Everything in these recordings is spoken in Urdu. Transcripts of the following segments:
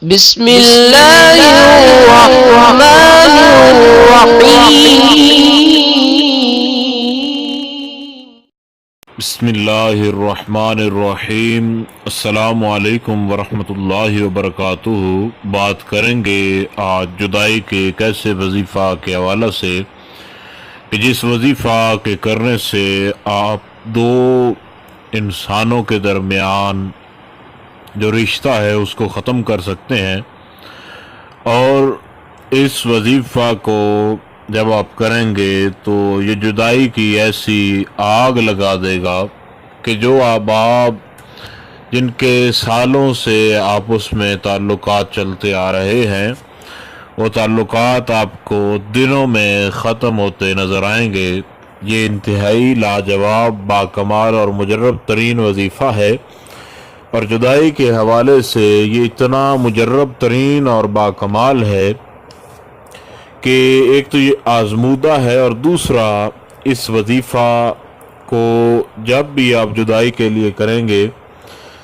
بسم اللہ الرحمن الرحیم۔ بسم اللہ الرحمن الرحیم۔ السلام علیکم ورحمۃ اللہ وبرکاتہ۔ بات کریں گے آج جدائی کے ایک ایسے وظیفہ کے حوالے سے کہ جس وظیفہ کے کرنے سے آپ دو انسانوں کے درمیان جو رشتہ ہے اس کو ختم کر سکتے ہیں، اور اس وظیفہ کو جب آپ کریں گے تو یہ جدائی کی ایسی آگ لگا دے گا کہ جو آپ جن کے سالوں سے آپس میں تعلقات چلتے آ رہے ہیں وہ تعلقات آپ کو دنوں میں ختم ہوتے نظر آئیں گے۔ یہ انتہائی لاجواب، باکمال اور مجرب ترین وظیفہ ہے، اور جدائی کے حوالے سے یہ اتنا مجرب ترین اور باکمال ہے کہ ایک تو یہ آزمودہ ہے، اور دوسرا اس وظیفہ کو جب بھی آپ جدائی کے لیے کریں گے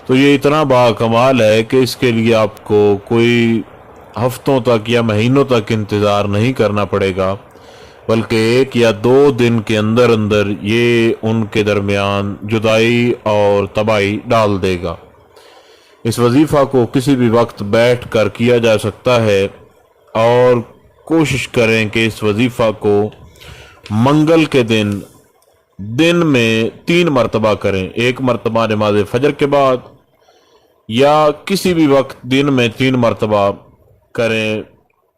تو یہ اتنا باکمال ہے کہ اس کے لیے آپ کو کوئی ہفتوں تک یا مہینوں تک انتظار نہیں کرنا پڑے گا، بلکہ 1 یا 2 دن کے اندر اندر یہ ان کے درمیان جدائی اور تباہی ڈال دے گا۔ اس وظیفہ کو کسی بھی وقت بیٹھ کر کیا جا سکتا ہے، اور کوشش کریں کہ اس وظیفہ کو منگل کے دن میں 3 مرتبہ کریں۔ 1 مرتبہ نماز فجر کے بعد، یا کسی بھی وقت دن میں 3 مرتبہ کریں۔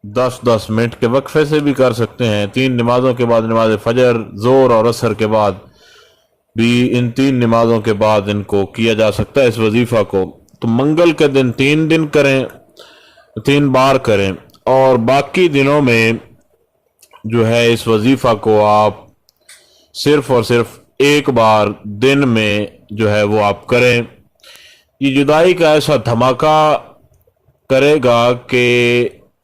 10-10 منٹ کے وقفے سے بھی کر سکتے ہیں۔ 3 نمازوں کے بعد، نماز فجر، ظہر اور عصر کے بعد بھی، ان 3 نمازوں کے بعد ان کو کیا جا سکتا ہے اس وظیفہ کو۔ تو منگل کے دن 3 دن کریں، 3 بار کریں، اور باقی دنوں میں جو ہے اس وظیفہ کو آپ صرف اور صرف 1 بار دن میں جو ہے وہ آپ کریں۔ یہ جدائی کا ایسا دھماکہ کرے گا کہ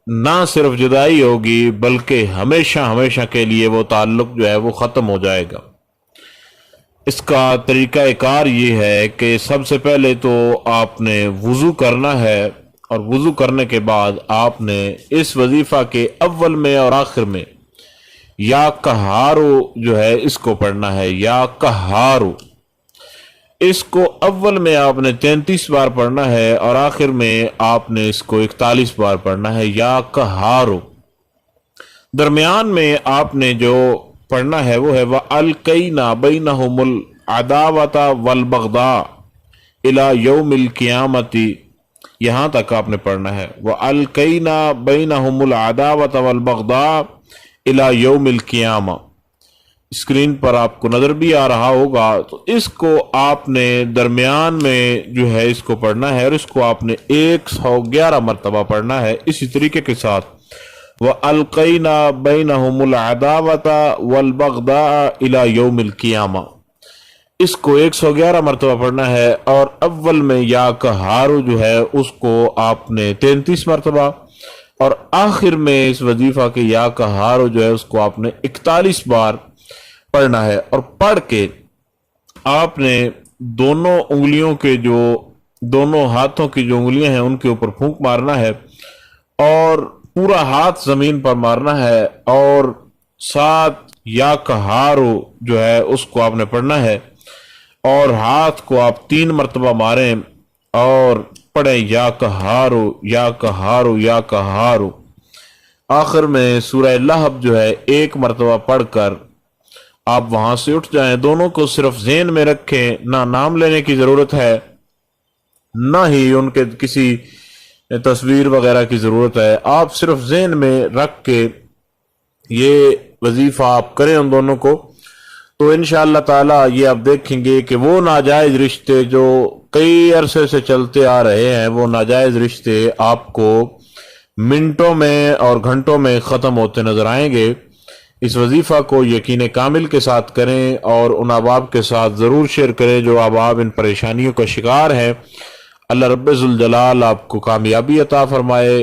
نہ صرف جدائی ہوگی بلکہ ہمیشہ ہمیشہ کے لیے وہ تعلق جو ہے وہ ختم ہو جائے گا۔ اس کا طریقہ کار یہ ہے کہ سب سے پہلے تو آپ نے وضو کرنا ہے، اور وضو کرنے کے بعد آپ نے اس وظیفہ کے اول میں اور آخر میں یا قہارو جو ہے اس کو پڑھنا ہے، یا قہارو۔ اس کو اول میں آپ نے 33 بار پڑھنا ہے، اور آخر میں آپ نے اس کو 41 بار پڑھنا ہے، یا قہارو۔ درمیان میں آپ نے جو پڑھنا ہے وہ ہے وَأَلْقَيْنَا بَيْنَهُمُ الْعَدَاوَةَ وَالْبَغْضَاءَ إِلَى يَوْمِ الْقِيَامَةِ، یہاں تک آپ نے پڑھنا ہے وَأَلْقَيْنَا بَيْنَهُمُ الْعَدَاوَةَ وَالْبَغْضَاءَ إِلَى يَوْمِ الْقِيَامَةِ۔ اسکرین پر آپ کو نظر بھی آ رہا ہوگا، تو اس کو آپ نے درمیان میں جو ہے اس کو پڑھنا ہے، اور اس کو آپ نے 111 مرتبہ پڑھنا ہے اسی طریقے کے ساتھ وَأَلْقَيْنَا بَيْنَهُمُ الْعَدَاوَةَ وَالْبَغْضَاءَ إِلَى يَوْمِ الْقِيَامَةِ۔ اس کو 111 مرتبہ پڑھنا ہے، اور اول میں یا قہارو جو ہے اس کو آپ نے 33 مرتبہ، اور آخر میں اس وظیفہ کے یا قہارو جو ہے اس کو آپ نے 41 بار پڑھنا ہے، اور پڑھ کے آپ نے دونوں انگلیوں کے جو دونوں ہاتھوں کی جو انگلیاں ہیں ان کے اوپر پھونک مارنا ہے، اور پورا ہاتھ زمین پر مارنا ہے، اور ساتھ یا قہارو جو ہے اس کو آپ نے پڑھنا ہے، اور ہاتھ کو آپ 3 مرتبہ ماریں اور پڑھیں یا قہارو یا قہارو یا قہارو۔ آخر میں سورہ لہب جو ہے 1 مرتبہ پڑھ کر آپ وہاں سے اٹھ جائیں۔ دونوں کو صرف ذہن میں رکھیں، نہ نام لینے کی ضرورت ہے، نہ ہی ان کے کسی تصویر وغیرہ کی ضرورت ہے۔ آپ صرف ذہن میں رکھ کے یہ وظیفہ آپ کریں ان دونوں کو، تو انشاءاللہ تعالی یہ آپ دیکھیں گے کہ وہ ناجائز رشتے جو کئی عرصے سے چلتے آ رہے ہیں، وہ ناجائز رشتے آپ کو منٹوں میں اور گھنٹوں میں ختم ہوتے نظر آئیں گے۔ اس وظیفہ کو یقین کامل کے ساتھ کریں، اور ان احباب کے ساتھ ضرور شیئر کریں جو احباب ان پریشانیوں کا شکار ہیں۔ اللہ رب ذوالجلال آپ کو کامیابی عطا فرمائے،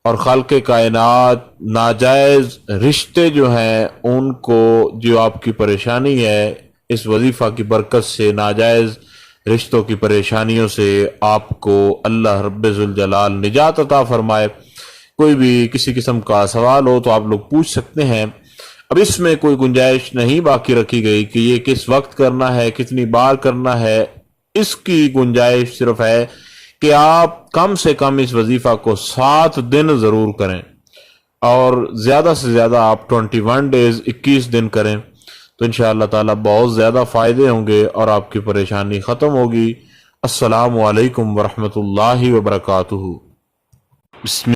اور خالق کائنات ناجائز رشتے جو ہیں ان کو، جو آپ کی پریشانی ہے، اس وظیفہ کی برکت سے ناجائز رشتوں کی پریشانیوں سے آپ کو اللہ رب ذوالجلال نجات عطا فرمائے۔ کوئی بھی کسی قسم کا سوال ہو تو آپ لوگ پوچھ سکتے ہیں۔ اب اس میں کوئی گنجائش نہیں باقی رکھی گئی کہ یہ کس وقت کرنا ہے، کتنی بار کرنا ہے۔ اس کی گنجائش صرف ہے کہ آپ کم سے کم اس وظیفہ کو 7 دن ضرور کریں، اور زیادہ سے زیادہ آپ 21 ڈیز 21 دن کریں تو انشاءاللہ تعالی بہت زیادہ فائدے ہوں گے اور آپ کی پریشانی ختم ہوگی۔ السلام علیکم ورحمۃ اللہ وبرکاتہ۔ بسم